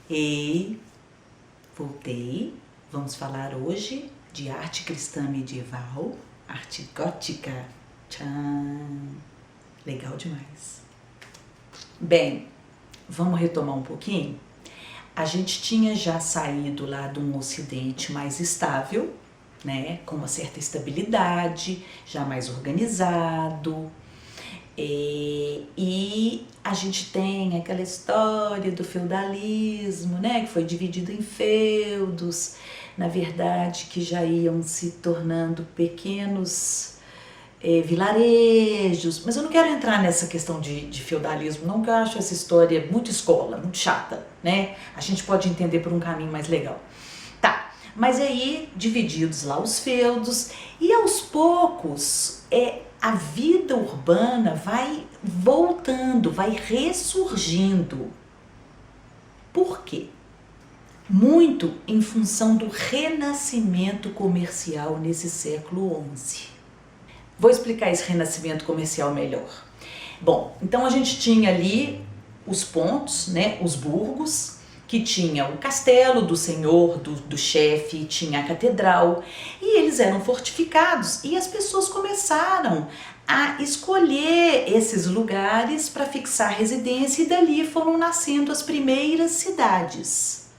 Ei, voltei. Vamos falar hoje de arte cristã medieval, arte gótica. Tchan! Legal demais. Bem, vamos retomar um pouquinho? A gente tinha já saído lá de um ocidente mais estável, né, com uma certa estabilidade, já mais organizado. E a gente tem aquela história do feudalismo, né, que foi dividido em feudos, na verdade, que já iam se tornando pequenos vilarejos. Mas eu não quero entrar nessa questão de feudalismo, não, que eu acho essa história muito escola, muito chata, né? A gente pode entender por um caminho mais legal. Tá, mas aí divididos lá os feudos, e aos poucos a vida urbana vai voltando, vai ressurgindo. Por quê? Muito em função do renascimento comercial nesse século XI. Vou explicar esse renascimento comercial melhor. Bom, então a gente tinha ali os pontos, né, os burgos, que tinha o castelo do senhor, do chefe, tinha a catedral, e eles eram fortificados, e as pessoas começaram a escolher esses lugares para fixar residência, e dali foram nascendo as primeiras cidades.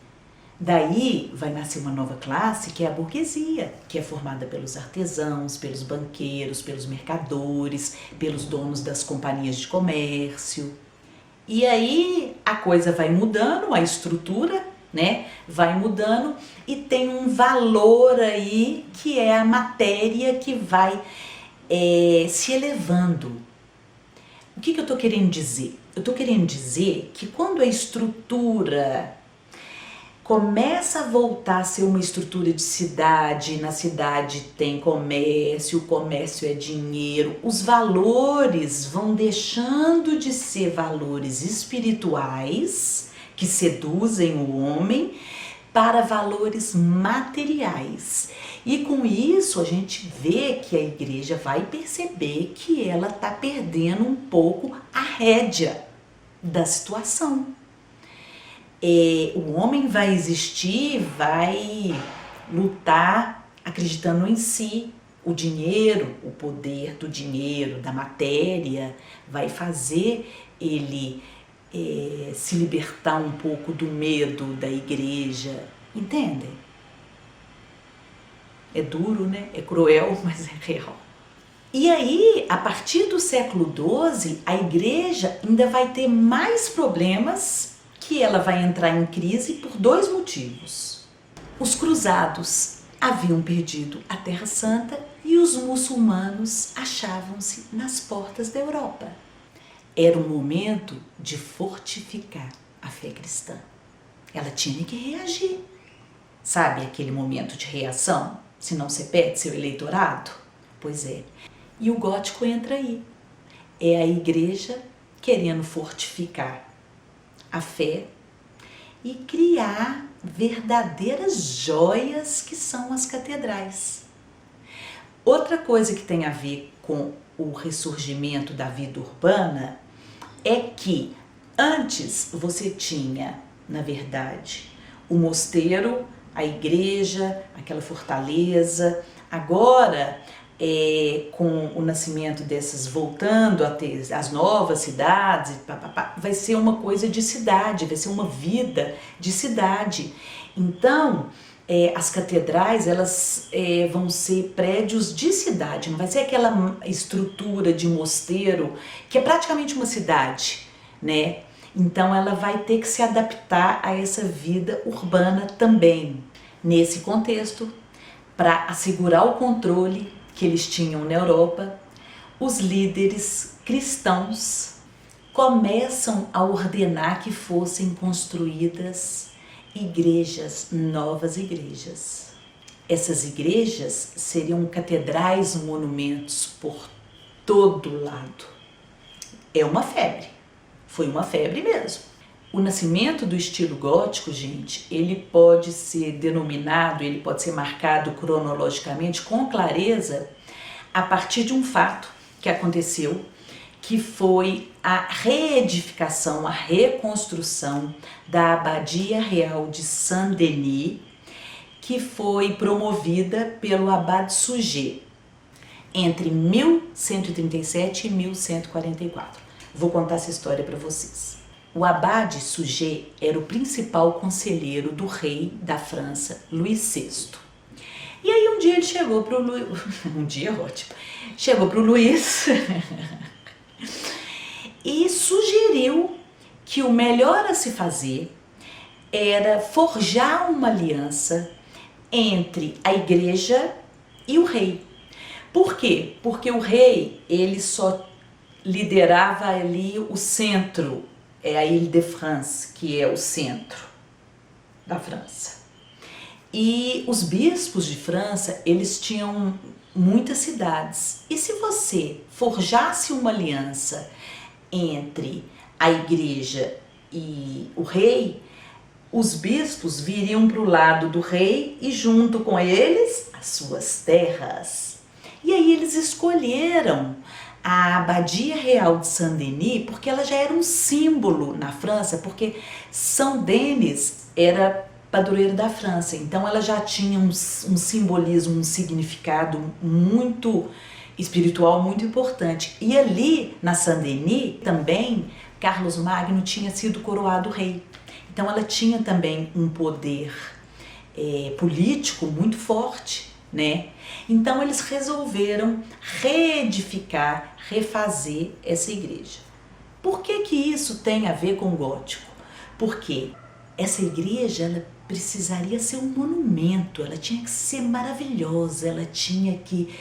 Daí vai nascer uma nova classe, que é a burguesia, que é formada pelos artesãos, pelos banqueiros, pelos mercadores, pelos donos das companhias de comércio. E aí a coisa vai mudando, a estrutura, né, vai mudando, e tem um valor aí que é a matéria que vai se elevando. O que eu estou querendo dizer? Eu estou querendo dizer que quando a estrutura começa a voltar a ser uma estrutura de cidade, na cidade tem comércio, o comércio é dinheiro, os valores vão deixando de ser valores espirituais que seduzem o homem para valores materiais. E com isso a gente vê que a igreja vai perceber que ela está perdendo um pouco a rédea da situação. O homem vai existir, vai lutar acreditando em si. O dinheiro, o poder do dinheiro, da matéria, vai fazer ele se libertar um pouco do medo da igreja. Entendem? É duro, né? É cruel, mas é real. E aí, a partir do século XII, a igreja ainda vai ter mais problemas, que ela vai entrar em crise por dois motivos. Os cruzados haviam perdido a Terra Santa e os muçulmanos achavam-se nas portas da Europa. Era um momento de fortificar a fé cristã. Ela tinha que reagir. Sabe aquele momento de reação? Senão você perde seu eleitorado? Pois é. E o gótico entra aí. É a igreja querendo fortificar a fé e criar verdadeiras joias que são as catedrais. Outra coisa que tem a ver com o ressurgimento da vida urbana é que antes você tinha, na verdade, o mosteiro, a igreja, aquela fortaleza. Agora, com o nascimento dessas, voltando a ter as novas cidades, vai ser uma coisa de cidade, vai ser uma vida de cidade. Então, as catedrais, elas vão ser prédios de cidade, não vai ser aquela estrutura de mosteiro, que é praticamente uma cidade, né? Então, ela vai ter que se adaptar a essa vida urbana também. Nesse contexto, para assegurar o controle que eles tinham na Europa, os líderes cristãos começam a ordenar que fossem construídas igrejas, novas igrejas. Essas igrejas seriam catedrais, monumentos por todo lado. É uma febre, foi uma febre mesmo. O nascimento do estilo gótico, gente, ele pode ser denominado, ele pode ser marcado cronologicamente com clareza a partir de um fato que aconteceu, que foi a reedificação, a reconstrução da Abadia Real de Saint-Denis, que foi promovida pelo Abade Suger entre 1137 e 1144. Vou contar essa história para vocês. O Abade Suger era o principal conselheiro do rei da França, Luís VI. E aí um dia ele chegou para o Luís... Um dia ótimo. Chegou para o Luís e sugeriu que o melhor a se fazer era forjar uma aliança entre a igreja e o rei. Por quê? Porque o rei, ele só liderava ali o centro, é a Île-de-France, que é o centro da França. E os bispos de França, eles tinham muitas cidades. E se você forjasse uma aliança entre a igreja e o rei, os bispos viriam para o lado do rei e junto com eles as suas terras. E aí eles escolheram a Abadia Real de Saint-Denis porque ela já era um símbolo na França, porque Saint-Denis era padroeiro da França, então ela já tinha um simbolismo, um significado muito espiritual, muito importante. E ali na Saint-Denis também Carlos Magno tinha sido coroado rei. Então ela tinha também um poder político muito forte, né? Então eles resolveram reedificar, refazer essa igreja. Por que que isso tem a ver com o gótico? Porque essa igreja, ela precisaria ser um monumento, ela tinha que ser maravilhosa, ela tinha que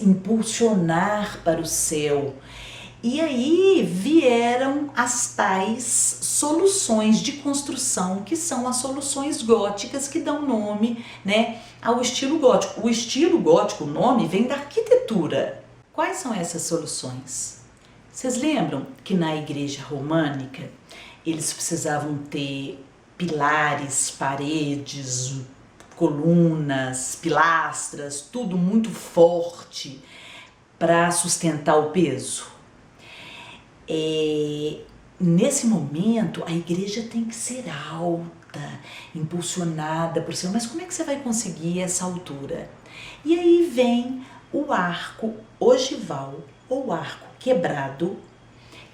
impulsionar para o céu. E aí vieram as tais soluções de construção, que são as soluções góticas que dão nome, né, ao estilo gótico. O estilo gótico, o nome, vem da arquitetura. Quais são essas soluções? Vocês lembram que na igreja românica eles precisavam ter pilares, paredes, colunas, pilastras, tudo muito forte para sustentar o peso? Nesse momento a igreja tem que ser alta, impulsionada por cima. Mas como é que você vai conseguir essa altura? E aí vem o arco ogival ou arco quebrado,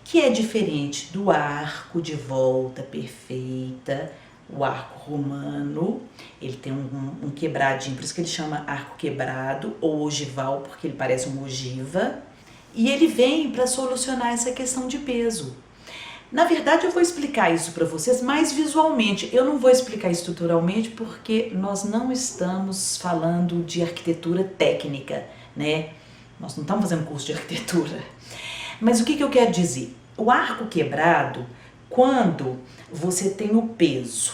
que é diferente do arco de volta perfeita, o arco romano. Ele tem um quebradinho, por isso que ele chama arco quebrado ou ogival, porque ele parece uma ogiva. E ele vem para solucionar essa questão de peso. Na verdade, eu vou explicar isso para vocês mais visualmente. Eu não vou explicar estruturalmente porque nós não estamos falando de arquitetura técnica, né? Nós não estamos fazendo curso de arquitetura. Mas o que eu quero dizer? O arco quebrado, quando você tem o peso,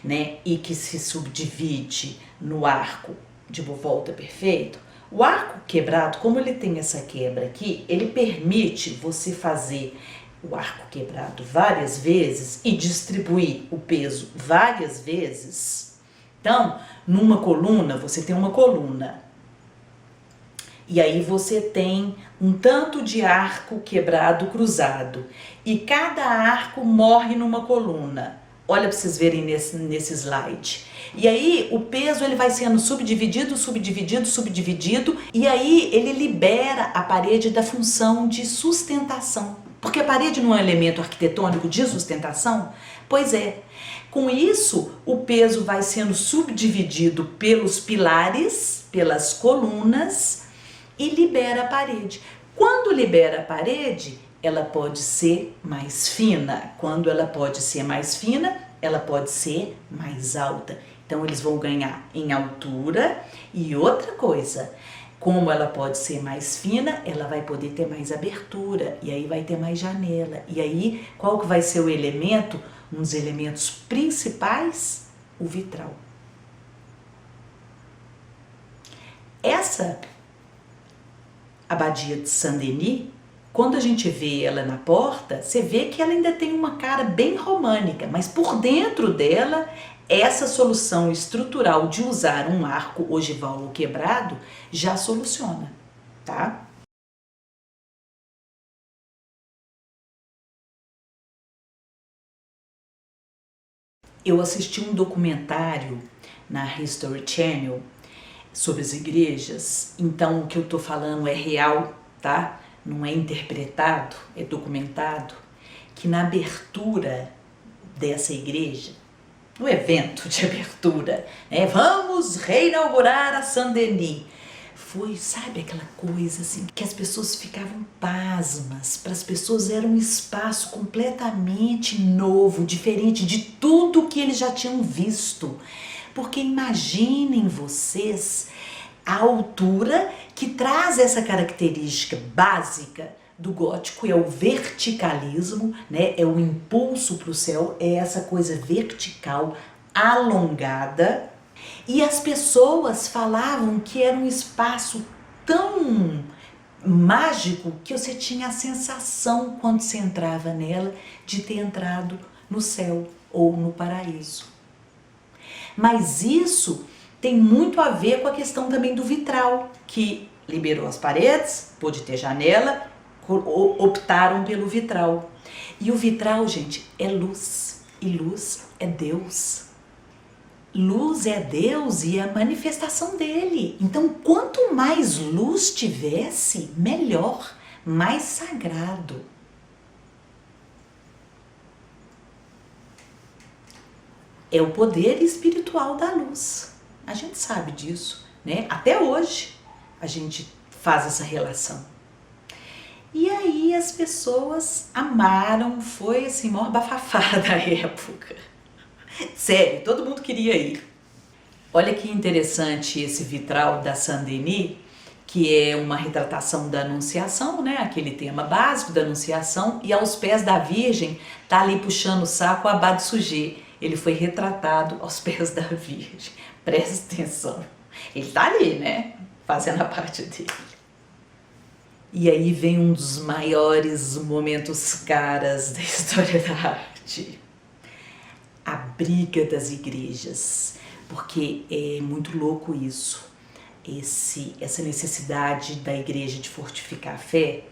né, e que se subdivide no arco de volta perfeito, o arco quebrado, como ele tem essa quebra aqui, ele permite você fazer o arco quebrado várias vezes e distribuir o peso várias vezes. Então, numa coluna, você tem uma coluna. E aí você tem um tanto de arco quebrado cruzado. E cada arco morre numa coluna. Olha para vocês verem nesse slide. E aí o peso ele vai sendo subdividido, subdividido, subdividido. E aí ele libera a parede da função de sustentação. Porque a parede não é um elemento arquitetônico de sustentação? Pois é. Com isso, o peso vai sendo subdividido pelos pilares, pelas colunas e libera a parede. Quando libera a parede, ela pode ser mais fina. Quando ela pode ser mais fina, ela pode ser mais alta. Então eles vão ganhar em altura. E outra coisa, como ela pode ser mais fina, ela vai poder ter mais abertura. E aí vai ter mais janela. E aí, qual que vai ser o elemento? Um dos elementos principais, o vitral. Essa Abadia de Saint-Denis, quando a gente vê ela na porta, você vê que ela ainda tem uma cara bem românica, mas por dentro dela, essa solução estrutural de usar um arco ogival ou quebrado já soluciona, tá? Eu assisti um documentário na History Channel sobre as igrejas, então o que eu tô falando é real, tá? Não é interpretado, é documentado, que na abertura dessa igreja, no evento de abertura, né, vamos reinaugurar a Saint-Denis, foi, sabe, aquela coisa assim, que as pessoas ficavam pasmas, para as pessoas era um espaço completamente novo, diferente de tudo que eles já tinham visto, porque imaginem vocês a altura que traz essa característica básica do gótico, é o verticalismo, né? É o impulso para o céu, é essa coisa vertical, alongada. E as pessoas falavam que era um espaço tão mágico que você tinha a sensação, quando você entrava nela, de ter entrado no céu ou no paraíso. Mas isso tem muito a ver com a questão também do vitral, que liberou as paredes, pôde ter janela, optaram pelo vitral. E o vitral, gente, é luz, e luz é Deus. Luz é Deus e a manifestação dele. Então, quanto mais luz tivesse, melhor, mais sagrado. É o poder espiritual da luz. A gente sabe disso, né? Até hoje a gente faz essa relação. E aí as pessoas amaram, foi assim, maior bafafá da época. Sério, todo mundo queria ir. Olha que interessante esse vitral da Saint-Denis, que é uma retratação da Anunciação, né? Aquele tema básico da Anunciação, e aos pés da Virgem tá ali puxando o saco o Abade Suger. Ele foi retratado aos pés da Virgem. Presta atenção. Ele tá ali, né? Fazendo a parte dele. E aí vem um dos maiores momentos caras da história da arte. A briga das igrejas. Porque é muito louco isso. Essa necessidade da igreja de fortificar a fé,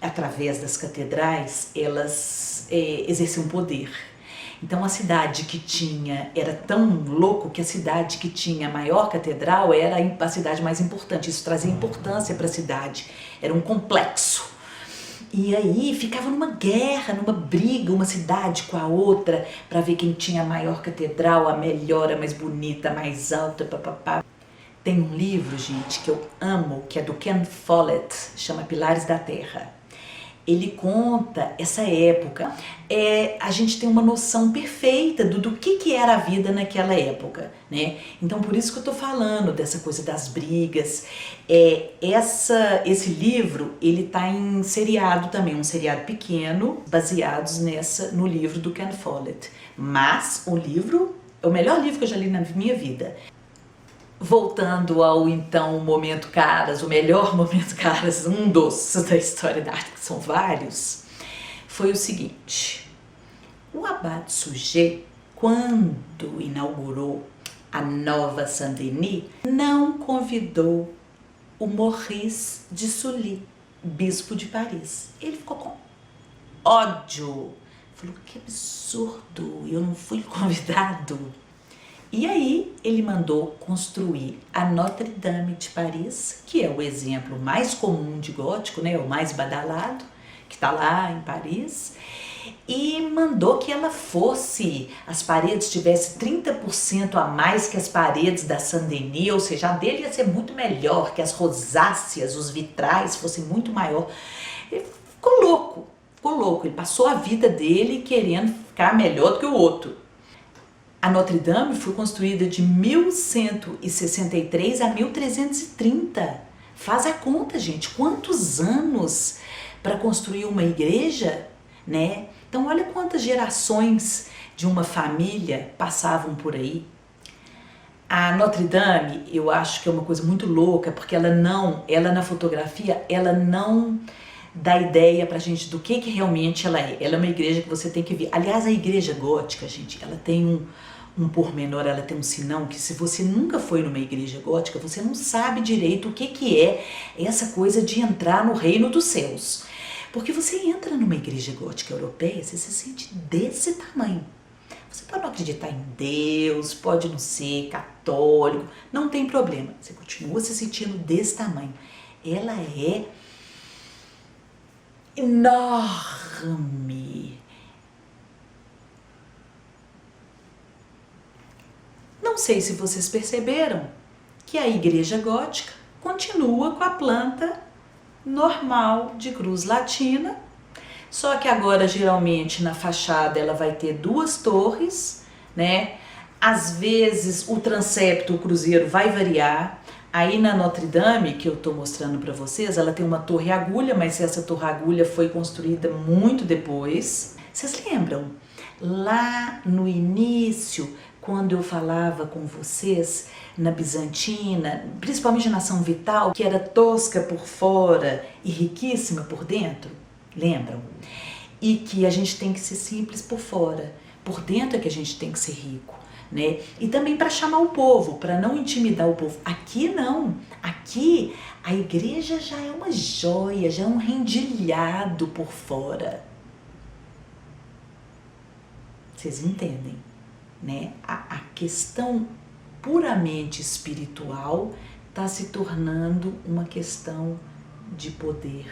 através das catedrais, elas exerciam poder. Então a cidade que tinha, era tão louco que a cidade que tinha a maior catedral era a cidade mais importante, isso trazia importância para a cidade, era um complexo. E aí ficava numa guerra, numa briga, uma cidade com a outra, para ver quem tinha a maior catedral, a melhor, a mais bonita, a mais alta, papapá. Tem um livro, gente, que eu amo, que é do Ken Follett, chama Pilares da Terra. Ele conta essa época, a gente tem uma noção perfeita do que era a vida naquela época, né? Então por isso que eu tô falando dessa coisa das brigas. Esse livro, ele tá em seriado também, um seriado pequeno, baseados no livro do Ken Follett. Mas o livro é o melhor livro que eu já li na minha vida. Voltando ao então momento caras, o melhor momento caras, um dos da história da arte, que são vários, foi o seguinte: o Abade Suger, quando inaugurou a nova Saint-Denis, não convidou o Maurice de Sully, bispo de Paris. Ele ficou com ódio, falou: que absurdo, eu não fui convidado. E aí ele mandou construir a Notre-Dame de Paris, que é o exemplo mais comum de gótico, né, o mais badalado, que está lá em Paris, e mandou que ela fosse, as paredes tivessem 30% a mais que as paredes da Saint-Denis, ou seja, a dele ia ser muito melhor, que as rosáceas, os vitrais fossem muito maior. Ele ficou louco, ele passou a vida dele querendo ficar melhor do que o outro. A Notre-Dame foi construída de 1163 a 1330. Faz a conta, gente, quantos anos para construir uma igreja, né? Então olha quantas gerações de uma família passavam por aí. A Notre-Dame, eu acho que é uma coisa muito louca, porque ela na fotografia, ela não dá ideia pra gente do que realmente ela é. Ela é uma igreja que você tem que ver. Aliás, a igreja gótica, gente, ela tem um pormenor, ela tem um sinão que, se você nunca foi numa igreja gótica, você não sabe direito o que é essa coisa de entrar no reino dos céus. Porque você entra numa igreja gótica europeia, você se sente desse tamanho. Você pode não acreditar em Deus, pode não ser católico, não tem problema. Você continua se sentindo desse tamanho. Ela é enorme. Não sei se vocês perceberam que a igreja gótica continua com a planta normal de cruz latina, só que agora geralmente na fachada ela vai ter duas torres, né? Às vezes o transepto, o cruzeiro vai variar. Aí na Notre Dame, que eu estou mostrando para vocês, ela tem uma torre agulha, mas essa torre agulha foi construída muito depois. Vocês lembram? Lá no início, quando eu falava com vocês na Bizantina, principalmente na São Vital, que era tosca por fora e riquíssima por dentro, lembram? E que a gente tem que ser simples por fora, por dentro é que a gente tem que ser rico, né? E também para chamar o povo, para não intimidar o povo. Aqui não, aqui a igreja já é uma joia, já é um rendilhado por fora. Vocês entendem, né? A questão puramente espiritual está se tornando uma questão de poder,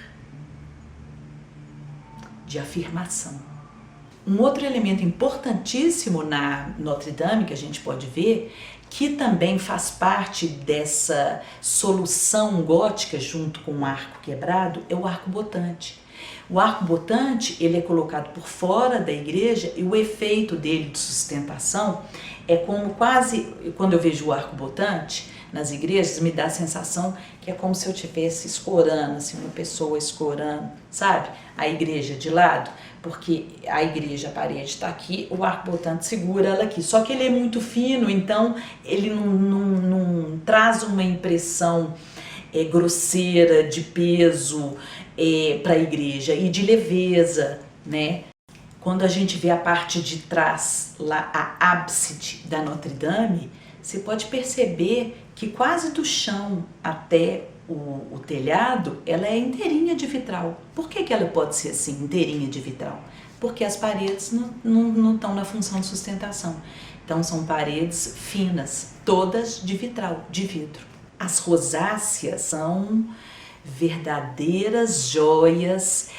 de afirmação. Um outro elemento importantíssimo na Notre Dame que a gente pode ver, que também faz parte dessa solução gótica junto com o arco quebrado, é o arco botante. O arco botante, ele é colocado por fora da igreja e o efeito dele de sustentação é como quase, quando eu vejo o arco botante nas igrejas, me dá a sensação que é como se eu estivesse escorando, assim, uma pessoa escorando, sabe? A igreja de lado, porque a igreja, a parede está aqui, o arco botante segura ela aqui. Só que ele é muito fino, então ele não traz uma impressão grosseira, de peso para a igreja e de leveza, né? Quando a gente vê a parte de trás, lá a ábside da Notre Dame, você pode perceber que quase do chão até o telhado, ela é inteirinha de vitral. Por que ela pode ser assim, inteirinha de vitral? Porque as paredes não estão na função de sustentação. Então são paredes finas, todas de vitral, de vidro. As rosáceas são verdadeiras joias.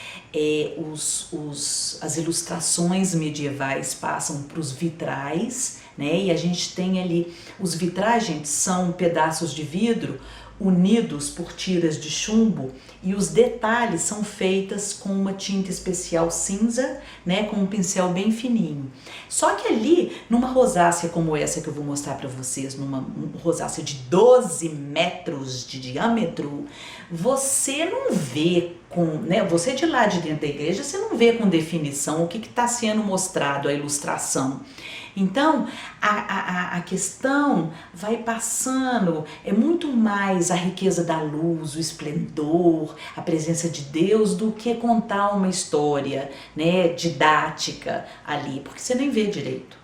As ilustrações medievais passam para os vitrais, né? E a gente tem ali, os vitrais, gente, são pedaços de vidro unidos por tiras de chumbo e os detalhes são feitas com uma tinta especial cinza, né, com um pincel bem fininho. Só que ali, numa rosácea como essa que eu vou mostrar para vocês, numa rosácea de 12 metros de diâmetro, você não vê com, né, você de lá de dentro da igreja, você não vê com definição o que está sendo mostrado, a ilustração. Então, a questão vai passando, é muito mais a riqueza da luz, o esplendor, a presença de Deus, do que contar uma história, né, didática ali, porque você nem vê direito.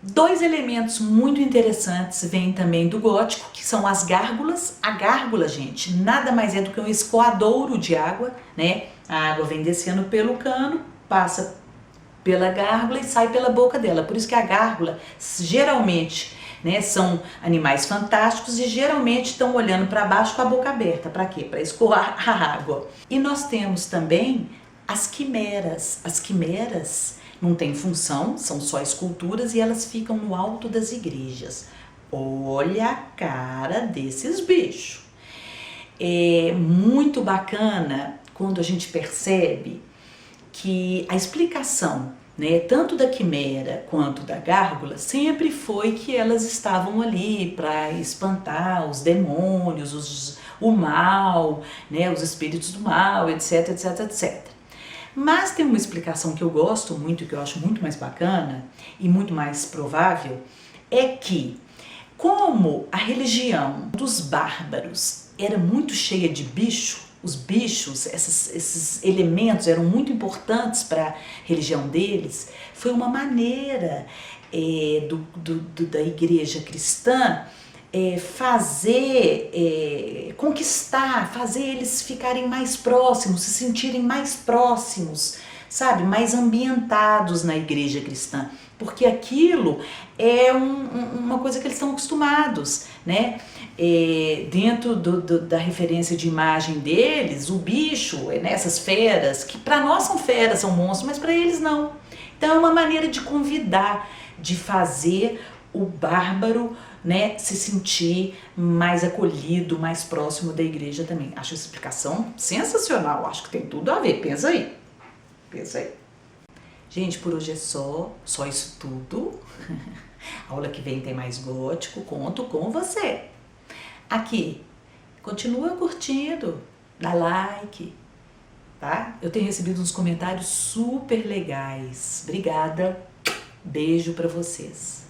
Dois elementos muito interessantes vêm também do gótico, que são as gárgulas. A gárgula, gente, nada mais é do que um escoadouro de água, né? A água vem descendo pelo cano, passa pela gárgula e sai pela boca dela. Por isso que a gárgula, geralmente, né, são animais fantásticos e geralmente estão olhando para baixo com a boca aberta. Para quê? Para escoar a água. E nós temos também as quimeras. As quimeras não têm função, são só esculturas e elas ficam no alto das igrejas. Olha a cara desses bichos. É muito bacana quando a gente percebe que a explicação, né, tanto da quimera quanto da gárgula, sempre foi que elas estavam ali para espantar os demônios, o mal, né, os espíritos do mal, etc, etc, etc. Mas tem uma explicação que eu gosto muito, que eu acho muito mais bacana e muito mais provável, é que como a religião dos bárbaros era muito cheia de bicho, os bichos, esses elementos eram muito importantes para a religião deles, foi uma maneira da igreja cristã conquistar, fazer eles ficarem mais próximos, se sentirem mais próximos, sabe, mais ambientados na igreja cristã. porque aquilo é uma coisa que eles estão acostumados, né? Dentro da referência de imagem deles, o bicho, né, essas feras, que para nós são feras, são monstros, mas para eles não. Então é uma maneira de convidar, de fazer o bárbaro, né, se sentir mais acolhido, mais próximo da igreja também. Acho essa explicação sensacional, acho que tem tudo a ver, pensa aí. Pensa aí. Gente, por hoje é só isso tudo. Aula que vem tem mais gótico, conto com você. Aqui, continua curtindo, dá like, tá? Eu tenho recebido uns comentários super legais. Obrigada, beijo pra vocês.